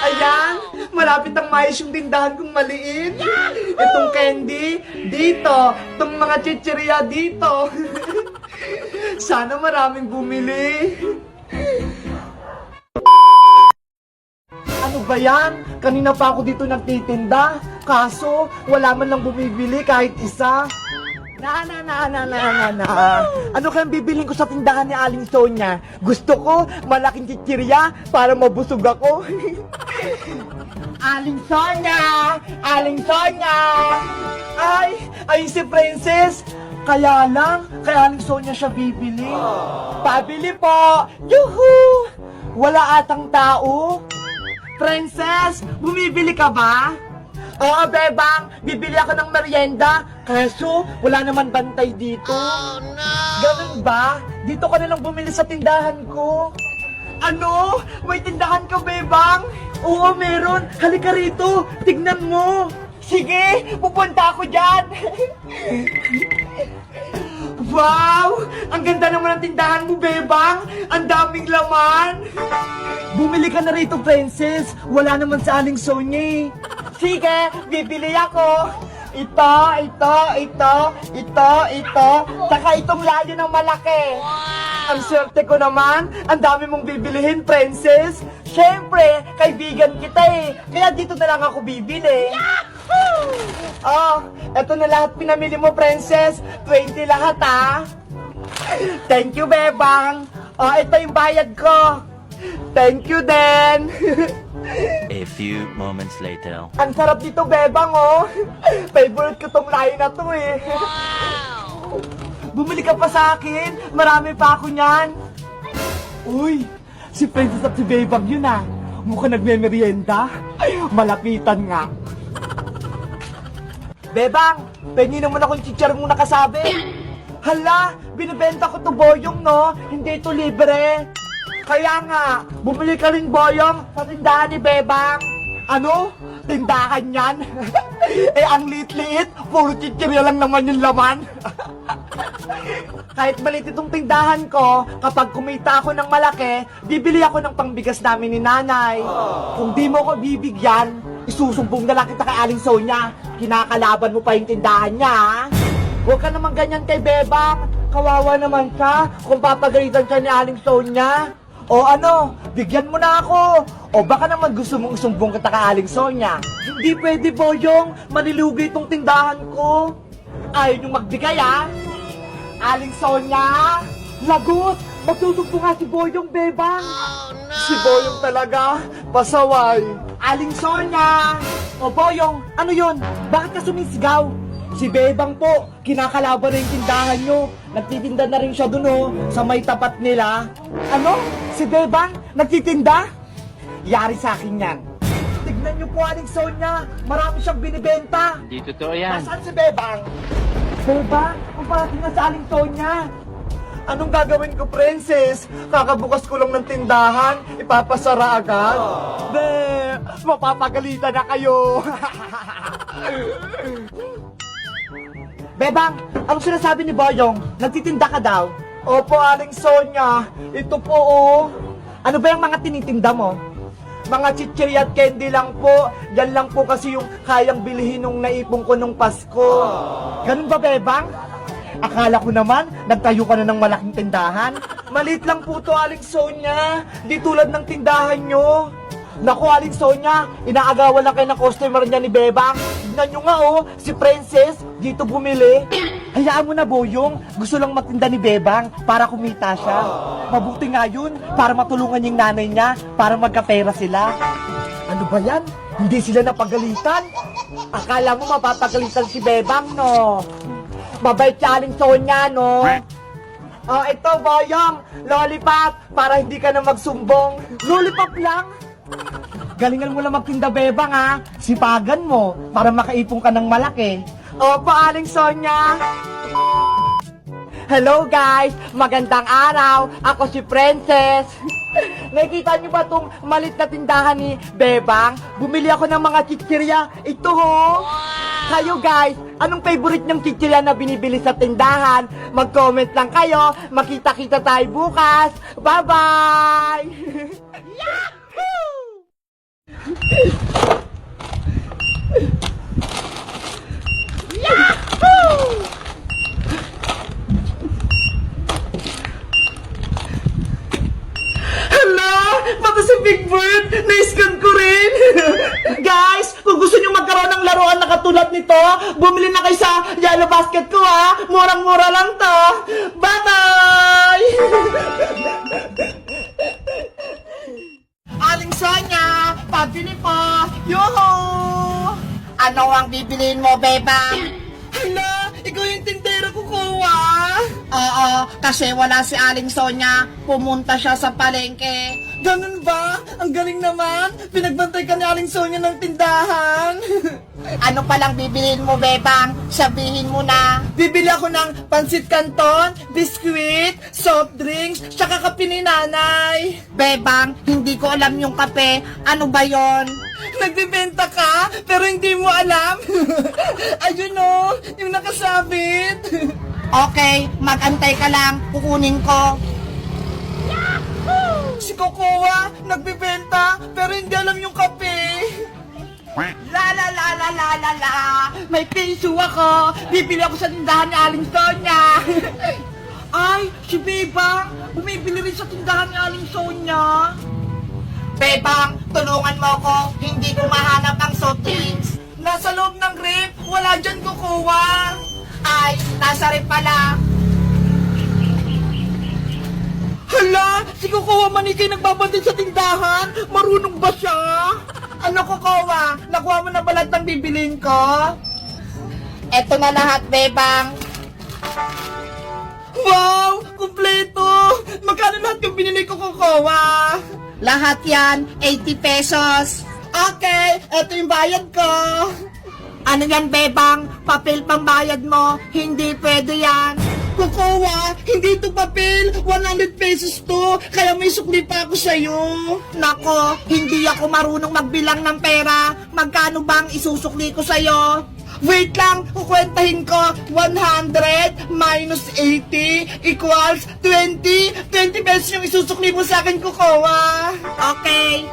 Ayan, malapit ang maayos yung tindahan kong maliit. Itong candy, dito. Itong mga chichirya, dito. Sana maraming bumili. Ano ba yan? Kanina pa ako dito nagtitinda. Kaso, wala man lang bumibili kahit isa. Ano kayang bibilhin ko sa tindahan ni Aling Sonia? Gusto ko malaking chichirya para mabusog ako. Aling Sonia! Aling Sonia! Ay si Princess! Kaya lang, kay Aling Sonia siya bibili. Pabili po! Yuhu! Wala atang tao. Princess, bumibili ka ba? Oo, Bebang, bibili ako ng merienda. Kaso, wala naman bantay dito. Oh, no! Ganun ba? Dito ka nalang bumili sa tindahan ko. Ano? May tindahan ka, Bebang? Oo, meron. Halika rito. Tignan mo. Sige, pupunta ako dyan. Wow! Ang ganda naman ng tindahan mo, Bebang. Ang daming laman. Bumili ka na rito, Princess. Wala naman sa Aling Sonia. Sige, bibili ako. Ito. Saka itong layo ng malaki. Ang swerte ko naman. Ang dami mong bibilihin, Princess. Siyempre, kaibigan kita eh. Kaya dito na lang ako bibili. Yahoo! Oh, eto na lahat pinamili mo, Princess. 20 lahat, ha? Thank you, Bebang. Oh, ito yung bayad ko. Thank you, Den. A few moments later. Ang sarap dito, Bebang, oh. Favorite ko tong layo na to, eh. Wow! Bumili ka pa sa akin. Marami pa ako niyan. Uy, si Princess at si Bebang yun, ah. Mukhang nagme-merienda. Ay, malapitan nga. Bebang, pengi naman akong chichar mong nakasabi. Hala, binibenta ko to Boyong, no? Hindi ito libre. Kaya nga, bumili ka rin, Boyong, sa tindahan ni Bebang. Ano? Tindahan yan? Eh, ang liit-liit, puro chichirya lang naman yung laman. Kahit maliit itong tindahan ko, kapag kumita ako ng malaki, bibili ako ng pangbigas namin ni Nanay. Kung di mo ko bibigyan, isusumbong na lang kita kay Aling Sonia. Kinakalaban mo pa yung tindahan niya, ha? Huwag ka naman ganyan kay Bebang. Kawawa naman siya kung papagalitan siya ni Aling Sonia. O ano, bigyan mo na ako. O baka naman gusto mong isumbong kita kay Aling Sonia. Hindi pwede, Boyong. Manilugi itong tindahan ko. Ayaw niyong magbigay, ha? Aling Sonia! Lagot! Magsusumbong nga si Boyong, Bebang. Oh, no! Si Boyong talaga, pasaway. Aling Sonia! O Boyong, ano yun? Bakit ka sumisigaw? Si Bebang po, kinakalaban na yung tindahan nyo. Nagtitinda na rin siya dun, oh, sa may tapat nila. Ano? Si Bebang? Nagtitinda? Yari sa akin yan. Tignan nyo po, Aling Sonia. Marami siyang binibenta. Hindi totoo yan. Nasaan si Bebang? Bebang, kung parating na sa Aling Sonia. Anong gagawin ko, Princess? Kakabukas ko lang ng tindahan, ipapasara agad? Be, mapapagalitan na kayo. Bebang, anong sinasabi ni Boyong? Nagtitinda ka daw? Opo, Aling Sonia. Ito po, oh. Ano ba yung mga tinitinda mo? Mga chichirya at candy lang po. Yan lang po kasi yung kayang bilhin nung naipon ko nung Pasko. Ganun ba, Bebang? Akala ko naman, nagtayo ka na ng malaking tindahan. Maliit lang po to, Aling Sonia. Di tulad ng tindahan nyo. Naku, Aling Sonia, inaagawan lang kayo ng customer niya ni Bebang. Tignan nyo nga, oh, si Princess, dito bumili. Hayaan mo na, Boyong. Gusto lang magtinda ni Bebang para kumita siya. Mabuti nga yun, para matulungan yung nanay niya, para magkapera sila. Ano ba yan? Hindi sila napagalitan? Akala mo mapapagalitan si Bebang, no? Mabait si Aling Sonia, no? Oh, ito, Boyong, lollipop, para hindi ka na magsumbong. Lollipop lang? Galingan mo lang magtinda, Bebang, ha? Sipagan mo, para makaipon ka ng malaki. Opo, Aling Sonia. Hello, guys! Magandang araw! Ako si Princess. Nakikita niyo ba itong malit na tindahan ni Bebang? Bumili ako ng mga chichirya. Ito, ho! Kayo, guys, anong favorite niyong chichirya na binibili sa tindahan? Mag-comment lang kayo. Makita-kita tayo bukas. Bye-bye! Yahoo! to, bumili na kayo sa Yellow Basket ko ha. Murang-mura lang to. Bye-bye! Aling Sonia, pabili po. Yuhu! Ano ang bibiliin mo, Bebang? Hala, ikaw yung tindera ko kuha. Oo, kasi wala si Aling Sonia. Pumunta siya sa palengke. Ganun ba? Ang galing naman. Pinagbantay ka ni Aling Sonia ng tindahan. Ano palang bibiliin mo, Bebang? Sabihin mo na. Bibili ako ng pansit canton, biskuit, soft drinks, tsaka kape ni nanay. Bebang, hindi ko alam yung kape. Ano ba yon? Nagbibenta ka, pero hindi mo alam. Ayun o, yung nakasabit. Okay, magantay ka lang. Kukunin ko. Si Kokowa, nagbibenta, pero hindi alam yung kape. La la la la la la la, may piso ako. Bibili ako sa tindahan ni Aling Sonia. Ay, si Bebang, bumibili rin sa tindahan ni Aling Sonia. Bebang, tulungan mo ko. Hindi ko mahanap ang soft drinks. Nasa loob ng rep, wala dyan Kokowa. Ay, nasa rin pala. Hala, si Kokowa manikay nagbabantay sa tindahan. Marunong ba siya? Ano Kokowa, nakuha mo na ba lahat ng bibilin ko? Eto na lahat, Bebang. Wow, kumpleto. Magkano lahat yung binili ko Kokowa? Lahat yan, 80 pesos. Okay, eto yung bayad ko. Ano yan, Bebang? Papel pambayad mo? Hindi pwede yan. Kokowa, hindi to papel. 100 pesos to. Kaya may sukli pa ako sa'yo. Nako, hindi ako marunong magbilang ng pera. Magkano bang isusukli ko sa'yo? Wait lang, kukwentahin ko. 100 minus 80 equals 20. 20 pesos yung isusukli mo sa akin, Kokowa. Okay.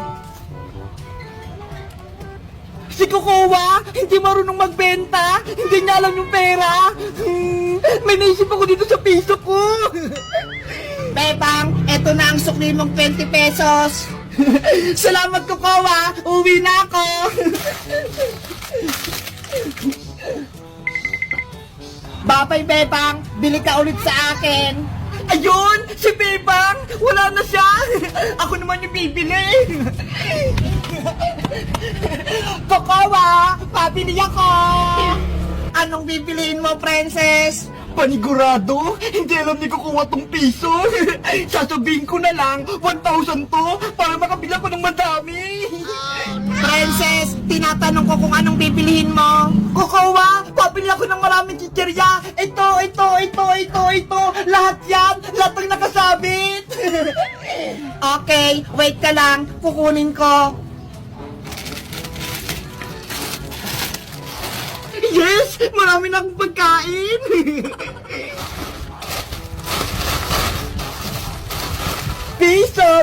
Si Kokowa, hindi marunong magbenta. Hindi niya alam yung pera. May naisip ako dito sa piso ko. Bebang, eto na ang sukli mong 20 pesos. Salamat, Kokowa. Uwi na ako. Babay, Bebang. Bili ka ulit sa akin. Ayun, si Bebang. Wala na siya. Ako naman yung bibili. Kokowa, pabili ako. Anong bibiliin mo, princess? Panigurado, hindi alam ni Kokowa tong piso. Sasabihin ko na lang, 1,000 to para makabila ko ng madami. Princess, tinatanong ko kung anong bibilihin mo. Kokowa, pabili ako ng maraming chichirya. Ito. Lahat yan, lahat ng nakasabit. Okay, wait ka lang. Kukunin ko. Yes, marami na akong pagkain.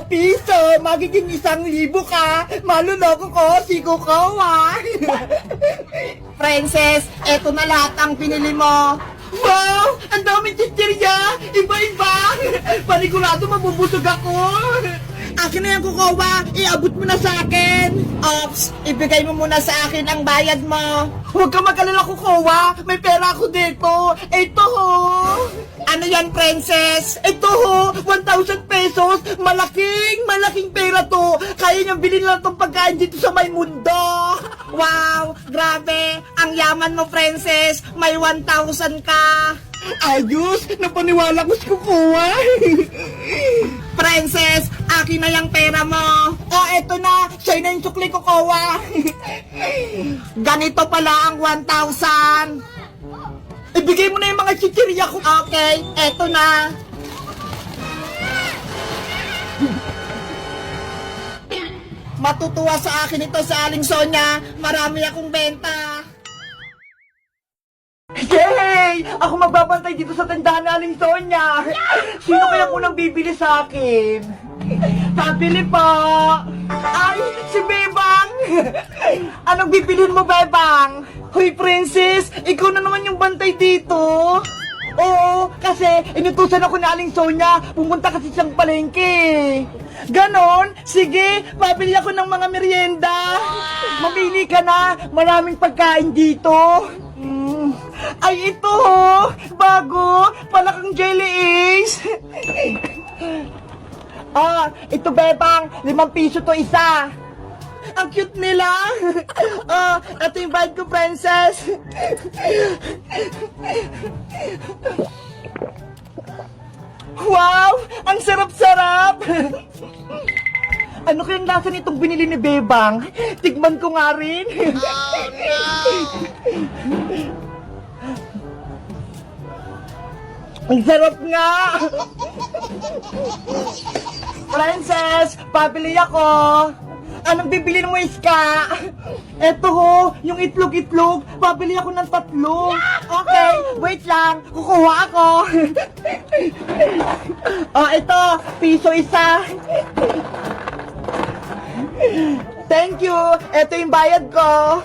Piso, magiging 1,000 ka. Maluloko ko si Kokowa. Princess, eto na lahat ang pinili mo. Wow, ang daming chichirya. Iba-iba. Panigurado mabubusog ako. Akin na yan, Kokowa. Iabot mo na sa akin. Ops, ibigay mo muna sa akin ang bayad mo. Huwag ka mag-alala, Kokowa. May pera ako dito. Ito ho. Ano yan, princess? Ito ho, 1,000 pesos. Malaking pera to. Kaya niyang bilhin lang tong pagkain dito sa may mundo. Wow, grabe. Ang yaman mo, princess. May 1,000 ka. Ayos, napaniwala ko si Kokowa. Princess, akin na yung pera mo. Eto na. Sa'yo na yung sukli, Kokowa. Ganito pala ang 1,000. Ibigay mo na yung mga chichirya ko. Okay, eto na. Matutuwa sa akin ito sa Aling Sonia. Marami akong benta. Yay! Ako magbabantay dito sa tindahan ni Aling Sonia. Sino kaya unang bibili sa akin? Pabili po. Ay, si Bebang. Anong bibilhin mo, Bebang? Hoy, princess, ikaw na naman yung bantay dito. Oo, kasi inutusan ako ni Aling Sonia. Pumunta kasi siyang palengke. Ganon? Sige, pabili ako ng mga merienda. Mamili ka na. Maraming pagkain dito. Ay, ito! Bago! Palakang jelly ace! Ito, Bebang! 5 piso to isa! Ang cute nila! Ito yung bite ko, princess! Wow! Ang sarap-sarap! Ano kayang lasa nitong binili ni Bebang? Tikman ko nga rin. Ang sarap nga! Princess, pabili ako! Anong bibili mo, Iska? Eto ho, yung itlog-itlog, pabili ako ng 3. Okay, wait lang, kukuha ako. Ito, piso isa. Thank you, eto yung bayad ko.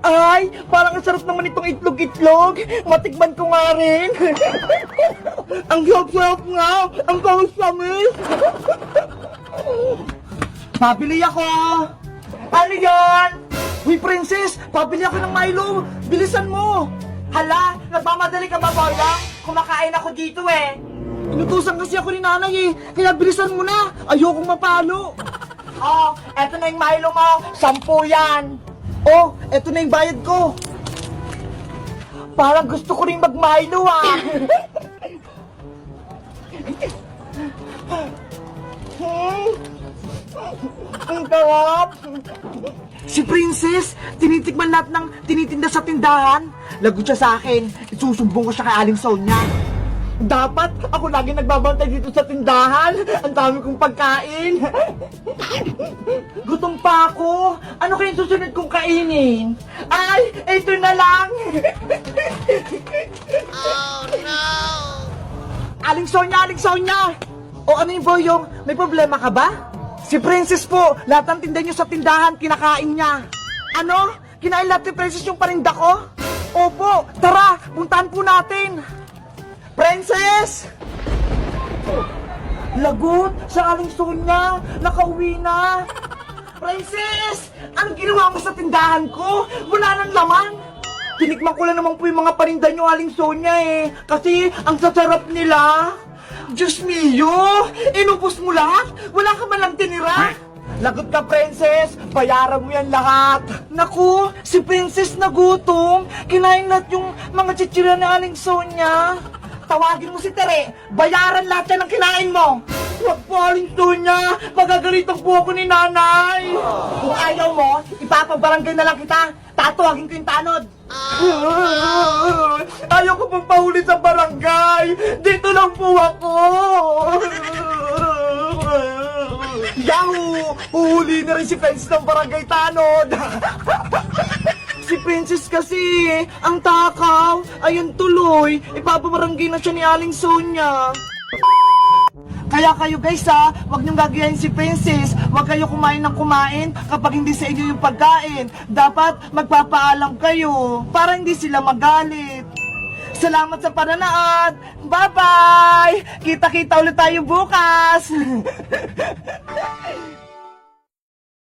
Ay, parang ang sarap naman itong itlog-itlog. Matikman ko nga rin. Ang sarap nga, ang kamis-kamis. Pabili ako! Ano yon? Uy, princess! Pabili ako ng Milo! Bilisan mo! Hala! Nagmamadali ka ba, Boyong? Kumakain ako dito eh! Inutusan kasi ako ni nanay eh! Kaya bilisan mo na! Ayokong mapalo! Eto na yung Milo mo! 10 yan! Eto na yung bayad ko! Parang gusto ko rin mag-Milo ah! Ang sarap! Si Princess, tinitikman lahat ng tinitinda sa tindahan. Lagot siya sa akin. Isusumbong ko siya kay Aling Sonia. Dapat ako lagi nagbabantay dito sa tindahan. Ang dami kong pagkain. Gutom pa ako. Ano kayang susunod kong kainin? Ay, ito na lang. Oh no! Aling Sonia, Aling Sonia! O ano yung Boyong? May problema ka ba? Si Princess po, lahat ng tinda niyo sa tindahan, kinakain niya. Ano? Kinain lahat ni Princess yung paninda ko? Opo, tara, puntahan po natin. Princess! Lagot, sa Aling Sonia, nakauwi na. Princess! Anong ginawa mo sa tindahan ko? Wala nang laman. Tinikman ko lang naman po yung mga paninda niyo, Aling Sonia eh. Kasi ang sasarap nila. Diyos mio! Inubos mo lahat? Wala ka man lang tinira? Lagot ka, Princess! Bayaran mo yan lahat! Naku! Si Princess nagutom! Kinain lahat yung mga chichira ni Aling Sonia! Tawagin mo si Tere! Bayaran lahat yan ang kinain mo! Huwag po, Aling Sonia! Magagalitan po ako ni Nanay! Kung ayaw mo, ipapabarangay na lang kita! Tatawagin ko yung tanod! Ayaw ko pong pahuli sa barangay! Dito lang po ako! Yahoo! Uhuli na rin si Princess ng barangay tanod! Si Princess kasi, ang takaw! Ayun tuloy! Ipapabarangay na siya ni Aling Sonia! Kaya kayo guys wag niyong gagayahin si Princess. Wag kayo kumain ng kumain kapag hindi sa inyo yung pagkain. Dapat magpapaalam kayo para hindi sila magalit. Salamat sa pananood. Bye-bye! Kita-kita ulit tayo bukas!